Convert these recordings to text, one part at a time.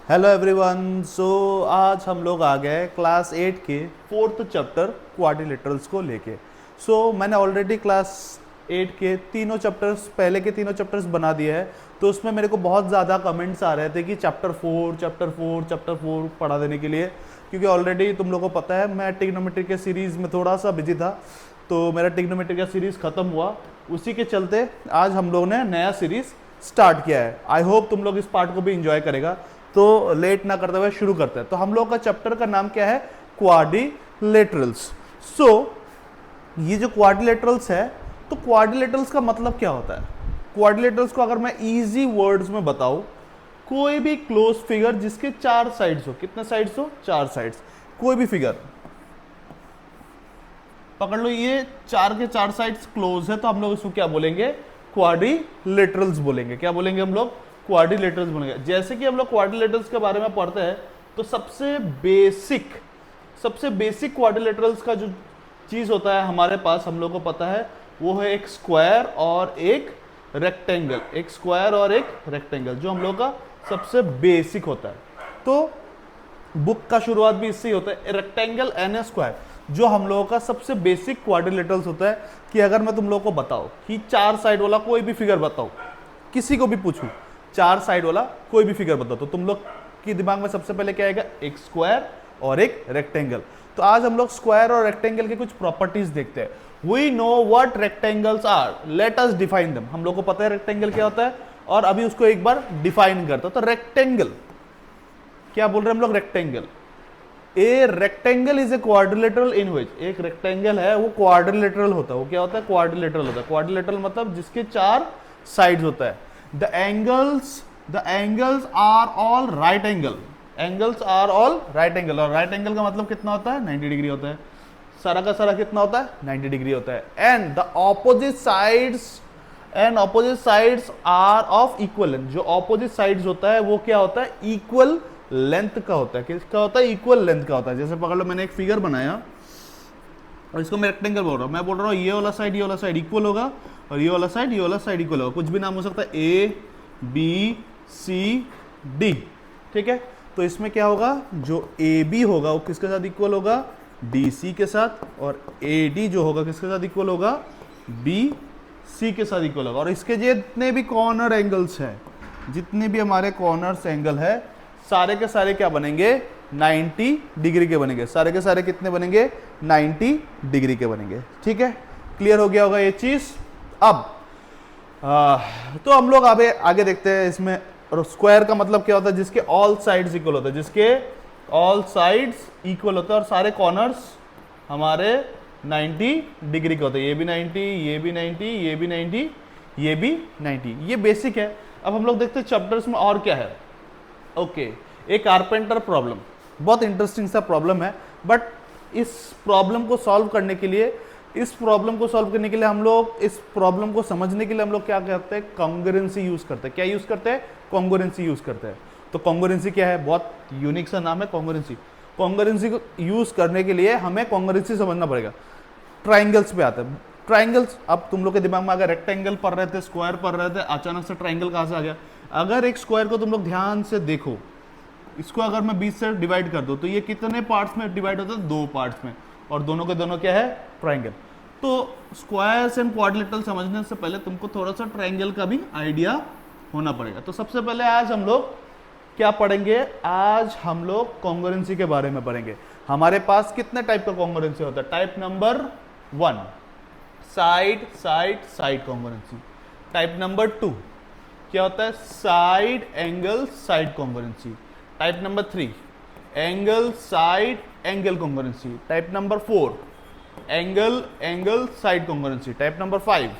Hello everyone. आज हम लोग आ गए क्लास 8 के फोर्थ चैप्टर क्वाड्रिलेटरल्स को लेके। मैंने ऑलरेडी क्लास 8 के तीनों चैप्टर्स पहले के तीनों चैप्टर्स बना दिए हैं। तो उसमें मेरे को बहुत ज़्यादा कमेंट्स आ रहे थे कि चैप्टर 4 पढ़ा देने के लिए, क्योंकि ऑलरेडी तुम लोगों को पता है मैं ट्रिग्नोमेट्री के सीरीज़ में थोड़ा सा बिजी था। तो मेरा ट्रिग्नोमेट्री का सीरीज़ ख़त्म हुआ, उसी के चलते आज हम लोगों ने नया सीरीज़ स्टार्ट किया है। आई होप तुम लोग इस पार्ट को भी इंजॉय करेगा। तो लेट ना करते हुए शुरू करते हैं। तो हम लोग का चैप्टर का नाम क्या है? क्वाड्रिलेटरल्स। ये जो क्वाड्रिलेटरल्स है, तो क्वाड्रिलेटरल्स का मतलब क्या होता है? क्वाड्रिलेटरल्स को अगर मैं इजी वर्ड्स में बताऊं, कोई भी क्लोज फिगर जिसके 4 साइड्स हो। कितने साइड्स हो? 4 साइड्स। कोई भी फिगर पकड़ लो, ये 4 के 4 साइड्स क्लोज है, तो हम लोग इसको क्या बोलेंगे? क्वाड्रिलेटरल्स बोलेंगे। क्या बोलेंगे हम लोग? क्वाड्रिलेटरल्स बोलेंगे। जैसे कि हम लोग क्वाड्रिलेटरल्स के बारे में पढ़ते हैं, तो सबसे बेसिक क्वाड्रिलेटरल्स का जो चीज होता है हमारे पास, हम लोग को पता है, वो है एक स्क्वायर और एक रेक्टेंगल। एक स्क्वायर और एक रेक्टेंगल जो हम लोग का सबसे बेसिक होता है। तो बुक का शुरुआत भी इससे ही होता है, रेक्टेंगल एंड ए स्क्वायर, जो हम लोगों का सबसे बेसिक क्वाड्रिलेटरल्स होता है। कि अगर मैं तुम लोगों को बताऊं कि 4 साइड वाला कोई भी फिगर बताओ, किसी को भी पूछूं 4 साइड वाला कोई भी फिगर बताओ, तो तुम लोग के दिमाग में सबसे पहले क्या आएगा? एक स्क्वायर और एक रेक्टेंगल। तो आज हम लोग स्क्वायर और रेक्टेंगल के कुछ प्रॉपर्टीज देखते हैं। We know what rectangles are, let us define them. हम लोग को पता है रेक्टेंगल क्या होता है, और अभी उसको एक बार डिफाइन करते हैं। तो रेक्टेंगल क्या बोल रहे हैं हम लोग? Rectangle, a rectangle is a quadrilateral in which, एक रेक्टेंगल है वो क्वाड्रिलेटरल होता है। वो क्या होता है? क्वाड्रिलेटरल होता है। क्वाड्रिलेटरल मतलब जिसके 4 साइड्स होता है। The angles are all right angle. Angles are all right angle। और right angle का मतलब कितना होता है? 90 डिग्री होता है। सारा का सारा कितना होता है? 90 डिग्री होता है। And the opposite sides are of equal length। जो opposite sides होता है वो क्या होता है? equal length का होता है। किसका होता है? equal length का होता है। जैसे पकड़ लो, मैंने एक फिगर बनाया और इसको मैं रेक्टेंगल बोल रहा हूँ। मैं बोल रहा हूँ ये वाला साइड इक्वल होगा, और ये वाला साइड इक्वल होगा। कुछ भी नाम हो सकता है, ए बी सी डी। ठीक है, तो इसमें क्या होगा? जो ए बी होगा वो किसके साथ इक्वल होगा? डी सी के साथ। और ए डी जो होगा किसके साथ इक्वल होगा? बी सी के साथ इक्वल होगा। और इसके जितने भी कॉर्नर एंगल्स हैं, जितने भी हमारे कॉर्नर्स एंगल है, सारे के सारे क्या बनेंगे? 90 डिग्री के बनेंगे। सारे के सारे कितने बनेंगे? 90 डिग्री के बनेंगे। ठीक है, क्लियर हो गया होगा ये चीज। अब तो हम लोग आगे देखते हैं इसमें। और स्क्वायर का मतलब क्या होता है? जिसके ऑल साइड्स इक्वल होता है, जिसके ऑल साइड्स इक्वल होता है और सारे कॉर्नर्स हमारे 90 डिग्री के होते हैं। ये भी 90, ये भी 90, ये भी 90, ये भी 90। ये बेसिक है। अब हम लोग देखते हैं चैप्टर्स में और क्या है। ओके, एक कारपेंटर प्रॉब्लम, बहुत इंटरेस्टिंग सा प्रॉब्लम है। बट इस प्रॉब्लम को सॉल्व करने के लिए हम लोग, इस प्रॉब्लम को समझने के लिए हम लोग क्या करते हैं? कॉन्ग्रुएंसी यूज करते हैं। क्या यूज करते हैं? कॉन्ग्रुएंसी यूज करते हैं। तो कॉन्ग्रुएंसी क्या है? बहुत यूनिक सा नाम है कॉन्ग्रुएंसी। कॉन्ग्रुएंसी को यूज करने के लिए हमें कॉन्ग्रुएंसी समझना पड़ेगा। ट्राइंगल्स पे आते हैं। ट्राइंगल्स, अब तुम लोग के दिमाग में अगर रेक्टेंगल पढ़ रहे थे, स्क्वायर पढ़ रहे थे, अचानक से ट्राइंगल कहां से आ गया? अगर एक स्क्वायर को तुम लोग ध्यान से देखो, इसको अगर मैं 20 से डिवाइड कर दूं, तो ये कितने पार्ट्स में डिवाइड होता है? 2 पार्ट्स में। और दोनों के दोनों क्या है? ट्राइंगल। तो स्क्वायर्स एंड क्वाड्रिलेटरल समझने से पहले तुमको थोड़ा सा ट्राइंगल का भी आइडिया होना पड़ेगा। तो सबसे पहले आज हम लोग क्या पढ़ेंगे? आज हम लोग कॉन्ग्रुएंसी के बारे में पढ़ेंगे। हमारे पास कितने टाइप का कॉन्ग्रुएंसी होता है? Type number 1 side side side congruency. Type number 2 क्या होता है? Side angle side congruency. Type number 3 angle side angle congruency. Type number 4 angle angle side congruency. Type number 5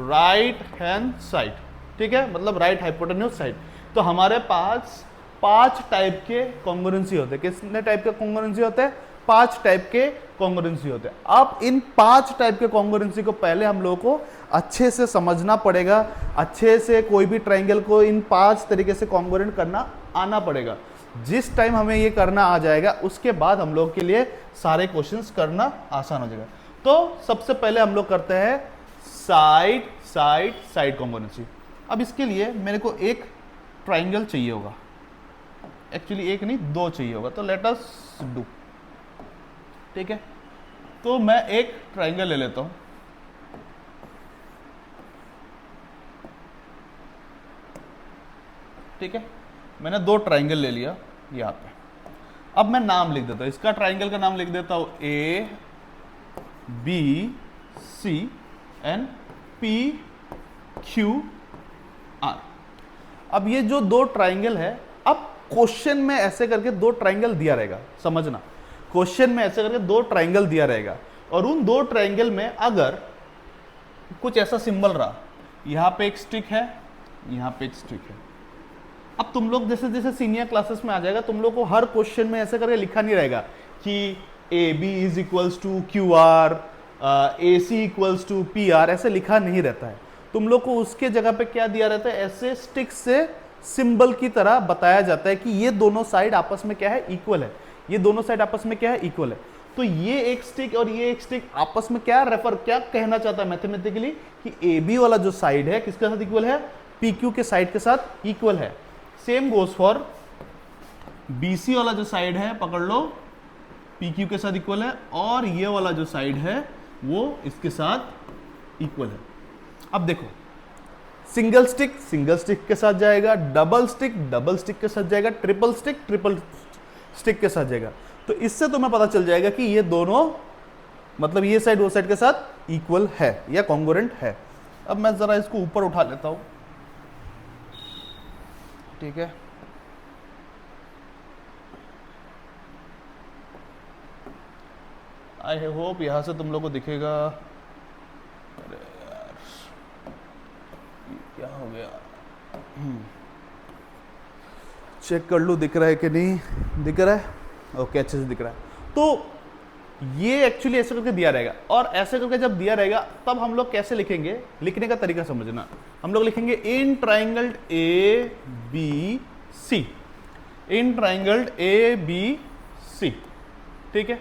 right hand side. ठीक है, मतलब right hypotenuse side. तो हमारे पास 5 type के congruency होते हैं। कितने टाइप के कॉन्ग्रुएंसी होते हैं? 5 टाइप के कॉन्ग्रुएंसी होते हैं। अब इन 5 टाइप के कॉन्ग्रुएंसी को पहले हम लोगों को अच्छे से समझना पड़ेगा। अच्छे से कोई भी ट्राइंगल को इन 5 तरीके से कॉन्ग्रुएंट करना आना पड़ेगा। जिस टाइम हमें ये करना आ जाएगा, उसके बाद हम लोग के लिए सारे क्वेश्चंस करना आसान हो जाएगा। तो सबसे पहले हम लोग करते हैं साइड साइड साइड कॉन्ग्रुएंसी। अब इसके लिए मेरे को एक ट्राइंगल चाहिए होगा। एक्चुअली एक नहीं दो चाहिए होगा, तो लेट अस डू, ठीक है। तो मैं एक ट्राइंगल ले लेता हूं, ठीक है, मैंने दो ट्राइंगल ले लिया यहां पे। अब मैं नाम लिख देता हूं, इसका ट्राइंगल का नाम लिख देता हूं A B C and P Q R. अब ये जो दो ट्राइंगल है, अब क्वेश्चन में ऐसे करके दो ट्राइंगल दिया रहेगा, समझना, क्वेश्चन में ऐसे करके दो ट्राइंगल दिया रहेगा, और उन दो ट्राइंगल में अगर कुछ ऐसा सिंबल रहा, यहां पे एक स्टिक है, यहां पे एक स्टिक है। अब तुम लोग जैसे जैसे सीनियर क्लासेस में आ जाएगा, तुम लोग को हर क्वेश्चन में ऐसे करके लिखा नहीं रहेगा कि A B is equals to Q R, A C equals to P R, ऐसे लिखा नहीं रहता है। तुम लोग को उसके जगह पे क्या दिया रहता है, ऐसे स्टिक से सिंबल की तरह बताया जाता है कि ये दोनों साइड आपस में क्या है, इक्वल है, ये दोनों साइड आपस में क्या है, इक्वल है। तो ये एक स्टिक और ये एक स्टिक आपस में क्या रेफर, क्या कहना चाहता है मैथमेटिकली, कि ए बी वाला जो साइड है किसके साथ इक्वल है, पी क्यू के साइड के साथ इक्वल है। Same goes for B C वाला जो साइड है, पकड़ लो, पी क्यू के साथ इक्वल है, और ये वाला जो साइड है वो इसके साथ इक्वल है। अब देखो, सिंगल स्टिक के साथ जाएगा, डबल स्टिक के साथ जाएगा, ट्रिपल स्टिक के साथ जाएगा। तो इससे तुम्हें पता चल जाएगा कि ये दोनों, मतलब ये साइड वो साइड के साथ इक्वल है या कॉन्ग्रुएंट है। अब मैं जरा इसको ऊपर उठा लेता हूं, ठीक है, आई होप यहां से तुम लोग को दिखेगा। अरे यार क्या हो गया, चेक कर लूं दिख रहा है कि नहीं, दिख रहा है, ओके, अच्छे से दिख रहा है। तो ये एक्चुअली ऐसे करके दिया रहेगा, और ऐसे करके जब दिया रहेगा तब हम लोग कैसे लिखेंगे, लिखने का तरीका समझना। हम लोग लिखेंगे इन triangle A B C, in triangle A B C, ठीक है।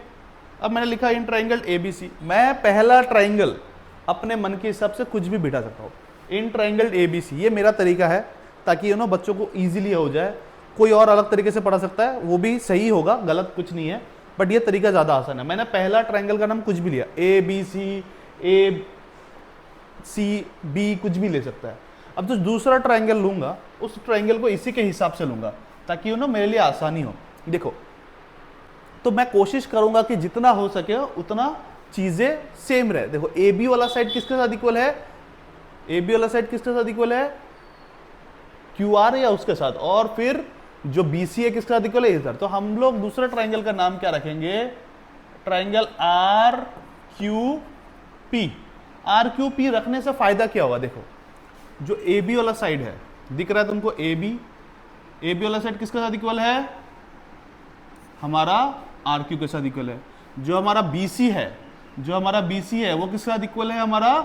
अब मैंने लिखा इन ट्राइंगल ए बी सी, मैं पहला ट्राइंगल अपने मन के हिसाब से कुछ भी बिठा सकता हूँ, इन ट्राइंगल ए बी सी, ये मेरा तरीका है, ताकि यू नो बच्चों को ईजिली हो जाए। कोई और अलग तरीके से पढ़ा सकता है, वो भी सही होगा, गलत कुछ नहीं है, बट ये तरीका ज्यादा आसान है। मैंने पहला ट्राइंगल का नाम कुछ भी लिया, ए बी सी बी, कुछ भी ले सकता है। अब जो दूसरा ट्राइंगल लूंगा, उस ट्राइंगल को इसी के हिसाब से लूंगा, ताकि यू नो मेरे लिए आसानी हो। देखो, तो मैं कोशिश करूंगा कि जितना हो सके उतना चीजें सेम रहे। देखो, ए बी वाला साइड किसके साथ इक्वल है, ए बी वाला साइड किसके साथ इक्वल है, क्यू आर या उसके साथ, और फिर जो बी सी है किसके साथ इक्वल है, इधर। तो हम लोग दूसरे ट्राइंगल का नाम क्या रखेंगे, triangle R Q P. R Q P रखने से फायदा क्या होगा, देखो, जो ए बी वाला साइड है, दिख रहा है तुमको, ए बी वाला साइड किसके साथ इक्वल है, हमारा आर क्यू के साथ इक्वल है। जो हमारा बी सी है, वो किसके साथ इक्वल है, हमारा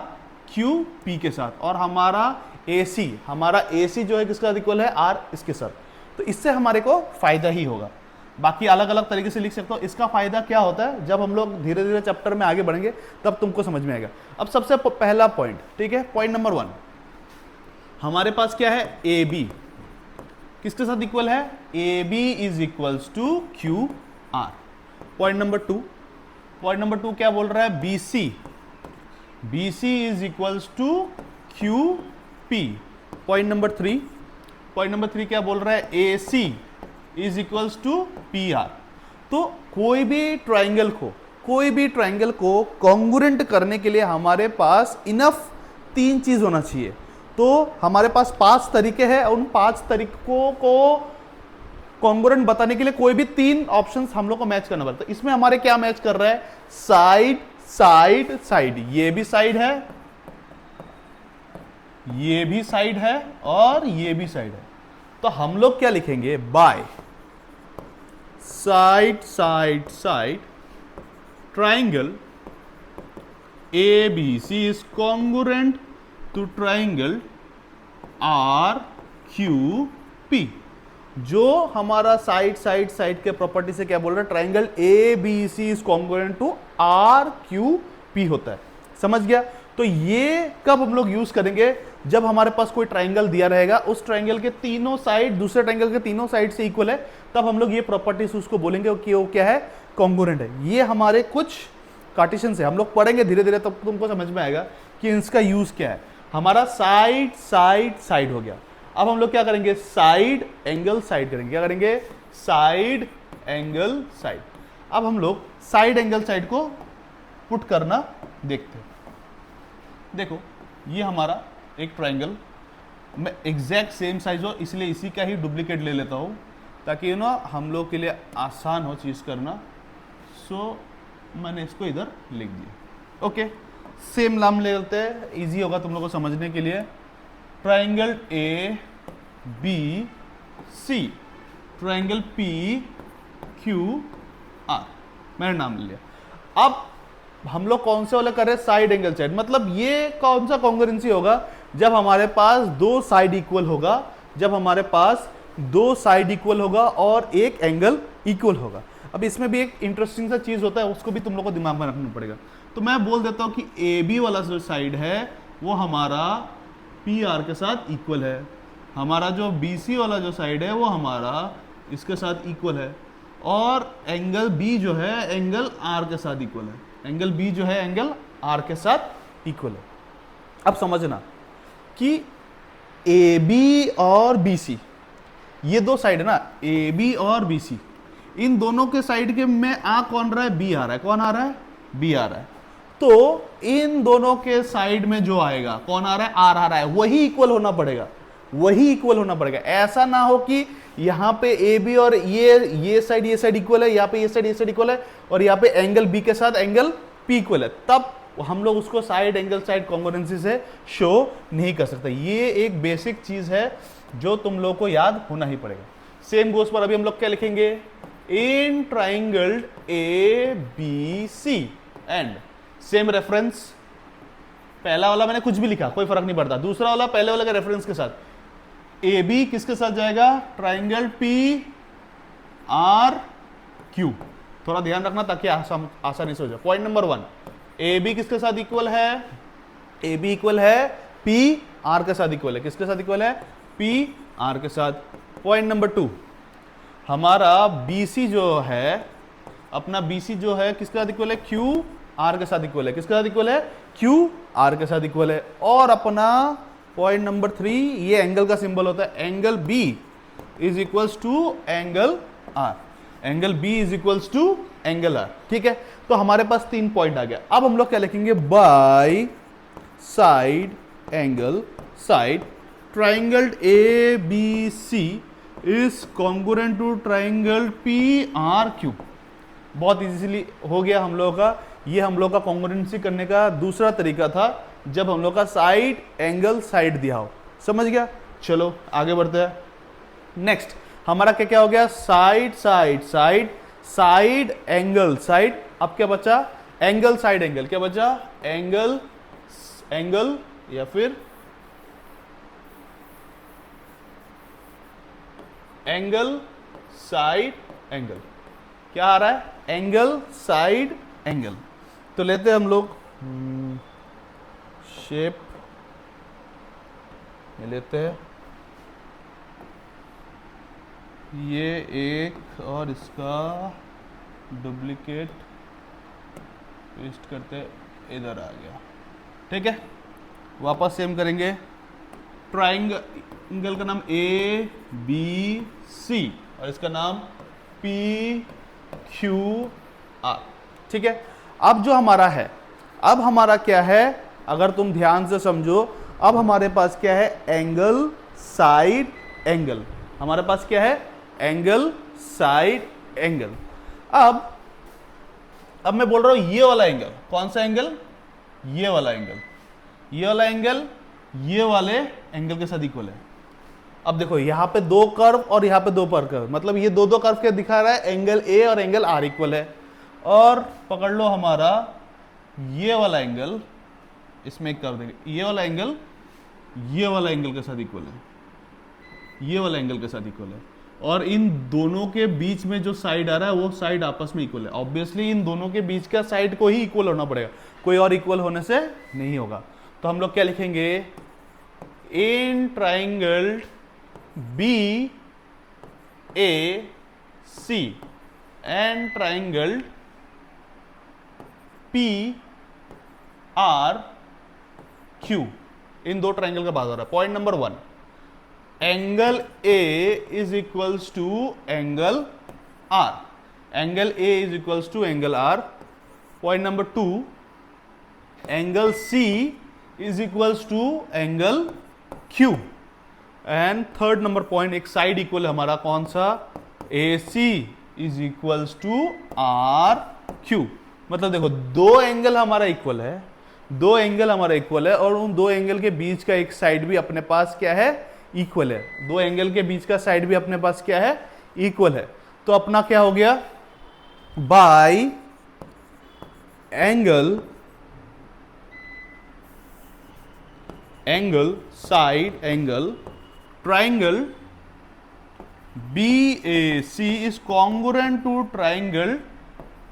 क्यू पी के साथ। और हमारा ए सी जो है किसके साथ इक्वल है, आर इसके साथ। तो इससे हमारे को फायदा ही होगा। बाकी अलग अलग तरीके से लिख सकते हो। इसका फायदा क्या होता है, जब हम लोग धीरे धीरे चैप्टर में आगे बढ़ेंगे तब तुमको समझ में आएगा। अब सबसे पहला पॉइंट, ठीक है, पॉइंट नंबर 1, हमारे पास क्या है, ए बी किसके साथ इक्वल है, A B is equals to Q R. Point number two क्या बोल रहा है, B C is equals to Q P. Point number three क्या बोल रहा है, A C is equals to P R. तो कोई भी ट्राइंगल को कॉन्ग्रुएंट करने के लिए हमारे पास इनफ 3 चीज होना चाहिए। तो हमारे पास 5 तरीके हैं, उन 5 तरीकों को कॉन्ग्रुएंट बताने के लिए कोई भी 3 ऑप्शंस हम लोग को मैच करना पड़ता है। इसमें हमारे क्या मैच कर रहा है, साइड, ये भी साइड है, ये भी साइड है, और ये भी साइड है। तो हम लोग क्या लिखेंगे, by side triangle ABC is congruent to triangle RQP। जो हमारा साइड के प्रॉपर्टी से क्या बोल रहा है, triangle ABC is congruent to RQP होता है। समझ गया। तो ये कब हम लोग यूज करेंगे, जब हमारे पास कोई ट्राइंगल दिया रहेगा, उस ट्राइंगल के तीनों साइड दूसरे ट्राइंगल के तीनों साइड से इक्वल है, तब हम लोग ये प्रॉपर्टीज उसको बोलेंगे कि वो क्या है, कॉन्ग्रुएंट है। ये हमारे कुछ कार्टेशियन से हम लोग पढ़ेंगे धीरे धीरे, तब तुमको समझ में आएगा कि इसका यूज क्या है। हमारा साइड साइड साइड हो गया। अब हम लोग क्या करेंगे, साइड एंगल साइड करेंगे। क्या करेंगे, साइड एंगल साइड। अब हम लोग साइड एंगल साइड को पुट करना देखते हैं। देखो ये हमारा एक ट्राइंगल, मैं एग्जैक्ट सेम साइज हो इसलिए इसी का ही डुप्लीकेट ले लेता हूँ ताकि हम लोग के लिए आसान हो चीज़ करना। सो मैंने इसको इधर लिख दिया। ओके, सेम नाम ले लेते हैं, इजी होगा तुम लोगों को समझने के लिए। Triangle A B C, triangle P Q R, मैंने नाम ले लिया। अब हम लोग कौन से वाले कर रहे हैं, साइड एंगल साइड। मतलब ये कौन सा कॉन्ग्रुएंसी होगा, जब हमारे पास दो साइड इक्वल होगा, जब हमारे पास दो साइड इक्वल होगा और एक एंगल इक्वल होगा। अब इसमें भी एक इंटरेस्टिंग सा चीज होता है, उसको भी तुम लोग को दिमाग में रखना पड़ेगा। तो मैं बोल देता हूं कि ए बी वाला जो साइड है वो हमारा पी आर के साथ इक्वल है, हमारा जो बी सी वाला जो साइड है वो हमारा इसके साथ इक्वल है, और एंगल बी जो है एंगल आर के साथ इक्वल है, एंगल बी जो है एंगल आर के साथ इक्वल है। अब समझना कि ए बी और बी सी, ये दो साइड है ना, ए बी और बी सी, इन दोनों के साइड के में आ कौन रहा है, बी आ रहा है। कौन आ रहा है, बी आ रहा है। तो इन दोनों के साइड में जो आएगा, कौन आ रहा है, आर आ रहा है, वही इक्वल होना पड़ेगा, वही इक्वल होना पड़ेगा। ऐसा ना हो कि यहां पे ए बी और ये साइड इक्वल है, यहाँ पे ये साइड इक्वल है, और यहाँ पे एंगल बी के साथ एंगल पी इक्वल है, तब हम लोग उसको साइड एंगल साइड कॉन्ग्रुएंसी से शो नहीं कर सकते। ये एक बेसिक चीज है जो तुम लोग को याद होना ही पड़ेगा। सेम गोस पर अभी हम लोग क्या लिखेंगे, इन triangle A B C and same reference. पहला वाला मैंने कुछ भी लिखा, कोई फर्क नहीं पड़ता, दूसरा वाला पहले वाले के रेफरेंस के साथ। ए बी किसके साथ जाएगा, ट्राइंगल पी आर क्यू। थोड़ा ध्यान रखना ताकि आसानी से हो जाए। पॉइंट नंबर 1, ए बी किसके साथ इक्वल है, ए बी इक्वल है पी आर के साथ इक्वल है। किसके साथ इक्वल है, पी आर के साथ। पॉइंट नंबर 2, हमारा बी सी जो है, अपना बी सी जो है किसके साथ इक्वल है, क्यू आर के साथ इक्वल है। किसके साथ इक्वल है, क्यू आर के साथ इक्वल है। और अपना पॉइंट नंबर 3, ये एंगल का सिंबल होता है, angle B is equals to angle R, angle B is equals to angle R. ठीक है, तो हमारे पास 3 पॉइंट आ गया। अब हम लोग क्या लिखेंगे, by side angle side triangle A B C is congruent to triangle P R Q. बहुत इजीली हो गया हम लोगों का। ये हम लोग का कॉन्ग्रुएंसी करने का दूसरा तरीका था, जब हम लोग का साइड एंगल साइड दिया हो। समझ गया, चलो आगे बढ़ते हैं। नेक्स्ट हमारा क्या क्या हो गया, side side side side angle side. अब क्या बचा, एंगल साइड एंगल। क्या बचा, एंगल एंगल या फिर एंगल साइड एंगल। क्या आ रहा है, एंगल साइड एंगल। तो लेते हैं हम लोग शेप, ये लेते हैं, ये एक और इसका डुप्लीकेट पेस्ट करते, इधर आ गया। ठीक है, वापस सेम करेंगे। ट्राइंगल का नाम ए बी सी और इसका नाम पी क्यू आर। ठीक है, अब जो हमारा है, अब हमारा क्या है, अगर तुम ध्यान से समझो, अब हमारे पास क्या है, एंगल साइड एंगल। हमारे पास क्या है, एंगल साइड एंगल। अब मैं बोल रहा हूं ये वाला एंगल, कौन सा एंगल, ये वाला एंगल, ये वाला एंगल ये वाले एंगल के साथ इक्वल है। अब देखो यहां पे 2 कर्व और यहां पे 2 कर्व, मतलब ये दो कर्व क्या दिखा रहा है, एंगल ए और एंगल आर इक्वल है। और पकड़ लो हमारा ये वाला एंगल, इसमें एक कर्व देंगे, ये वाला एंगल ये वाला एंगल के साथ इक्वल है, ये वाला एंगल के साथ इक्वल है। और इन दोनों के बीच में जो साइड आ रहा है वो साइड आपस में इक्वल है। ऑब्वियसली इन दोनों के बीच का साइड को ही इक्वल होना पड़ेगा, कोई और इक्वल होने से नहीं होगा। तो हम लोग क्या लिखेंगे, इन triangle B A C and triangle P R Q, इन दो ट्राइंगल का बात हो रहा है। Point number 1, angle A is equals to angle R, angle A is equals to angle R. Point number 2, angle C is equals to angle Q. And third number point, एक side equal है हमारा, कौन सा, A C is equals to R Q. मतलब देखो दो angle हमारा equal है, दो एंगल हमारा इक्वल है, और उन दो एंगल के बीच का एक साइड भी अपने पास क्या है, इक्वल है। दो एंगल के बीच का साइड भी अपने पास क्या है, इक्वल है। तो अपना क्या हो गया, bye angle side angle triangle BAC is congruent to triangle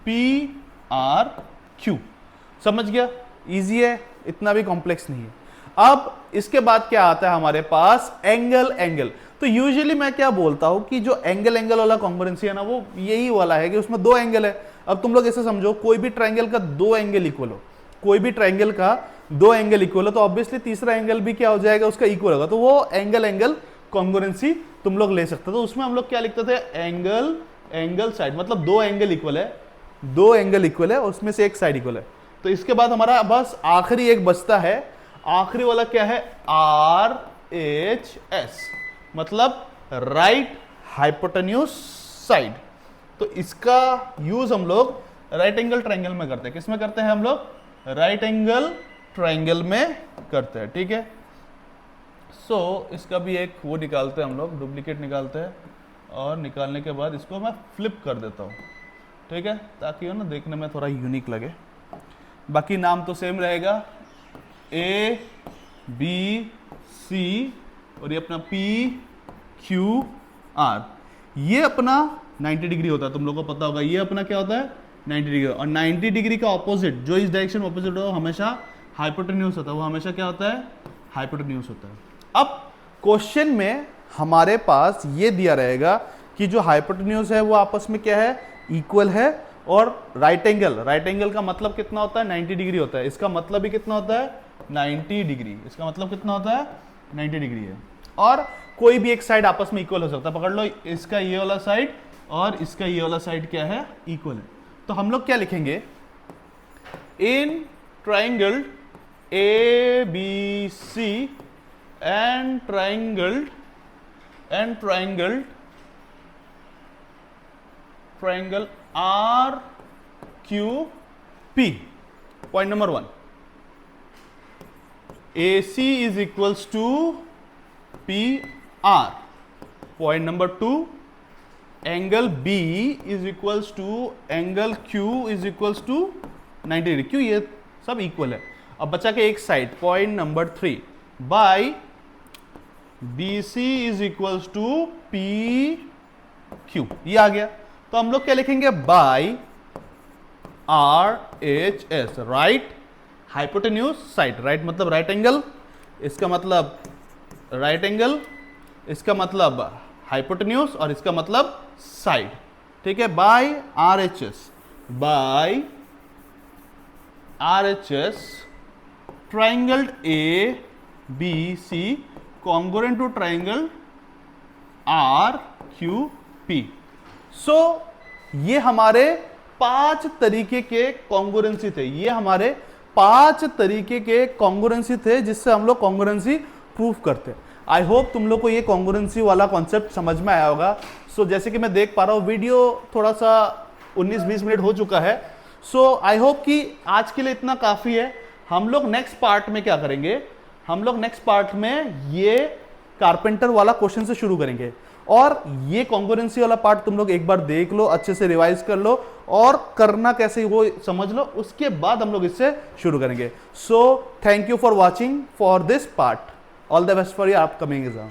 PRQ। समझ गया, इजी है, इतना भी कॉम्प्लेक्स नहीं है। अब इसके बाद क्या आता है हमारे पास, एंगल। तो यूजुअली मैं क्या बोलता हूं कि जो एंगल वाला कॉन्ग्रुएंसी है ना, वो यही वाला है कि उसमें दो एंगल है। अब तुम लोग ऐसे समझो, कोई भी ट्राइंगल का दो एंगल इक्वल हो, कोई भी ट्राइंगल का दो एंगल इक्वल हो, तो ऑब्वियसली तीसरा एंगल भी क्या हो जाएगा, उसका इक्वल होगा। तो वो एंगल कॉन्ग्रुएंसी तुम लोग ले सकते हो। तो उसमें हम लोग क्या लिखते थे, एंगल साइड, मतलब दो एंगल इक्वल है, दो एंगल इक्वल है, उसमें से एक साइड इक्वल है। तो इसके बाद हमारा बस आखिरी एक बचता है, आखिरी वाला क्या है, RHS, मतलब राइट हाइपोटेन्यूज साइड। तो इसका यूज हम लोग राइट एंगल ट्राइंगल में करते हैं। किसमें करते हैं हम लोग, राइट एंगल ट्राइंगल में करते हैं, ठीक है। सो इसका भी एक वो निकालते हैं हम लोग, डुप्लीकेट निकालते हैं, और निकालने के बाद इसको मैं फ्लिप कर देता हूँ, ठीक है, ताकि ना देखने में थोड़ा यूनिक लगे। बाकी नाम तो सेम रहेगा, A B C, और ये अपना P Q R। ये अपना 90 डिग्री होता है, तुम लोगों को पता होगा, ये अपना क्या होता है, 90 डिग्री। और 90 डिग्री का ऑपोजिट, जो इस डायरेक्शन ऑपोजिट हो, हमेशा हाइपोटेन्यूज होता है, वो हमेशा क्या होता है, हाइपोटेन्यूज होता है। अब क्वेश्चन में हमारे पास ये दिया रहेगा कि जो हाइपोटेन्यूज है वो आपस में क्या है, इक्वल है, और राइट एंगल का मतलब कितना होता है, 90 डिग्री होता है। इसका मतलब भी कितना होता है, 90 डिग्री। इसका मतलब कितना होता है, 90 डिग्री है। और कोई भी एक साइड आपस में इक्वल हो सकता है। पकड़ लो, इसका ये वाला साइड और इसका ये वाला साइड क्या है, इक्वल है। तो हम लोग क्या लिखेंगे, in triangle ABC and triangle RQP। Point number 1, AC is equals to PR। Point number 2, angle B is equals to angle Q is equals to 90 degree. क्यों, ये सब इक्वल है। अब बचा के एक side, point number 3, by BC is equals to PQ, ये आ गया। तो हम लोग क्या लिखेंगे, by RHS, right hypotenuse side. Right मतलब राइट एंगल, इसका मतलब राइट एंगल, इसका मतलब हाइपोटेन्यूज, और इसका मतलब साइड, ठीक है। By RHS, by RHS triangle ABC congruent to triangle RQP। So ये हमारे 5 तरीके के कॉन्ग्रुएंसी थे, ये हमारे 5 तरीके के कॉन्ग्रुएंसी थे जिससे हम लोग कॉन्ग्रुएंसी प्रूफ करते। आई होप तुम लोग को ये कॉन्ग्रुएंसी वाला कॉन्सेप्ट समझ में आया होगा। सो जैसे कि मैं देख पा रहा हूँ वीडियो थोड़ा सा 19-20 मिनट हो चुका है। सो आई होप कि आज के लिए इतना काफी है। हम लोग नेक्स्ट पार्ट में क्या करेंगे, हम लोग नेक्स्ट पार्ट में ये कारपेंटर वाला क्वेश्चन से शुरू करेंगे, और ये कॉन्ग्रुएंसी वाला पार्ट तुम लोग एक बार देख लो, अच्छे से रिवाइज कर लो, और करना कैसे वो समझ लो, उसके बाद हम लोग इससे शुरू करेंगे। So thank you for watching for this part. All the best for your upcoming exam.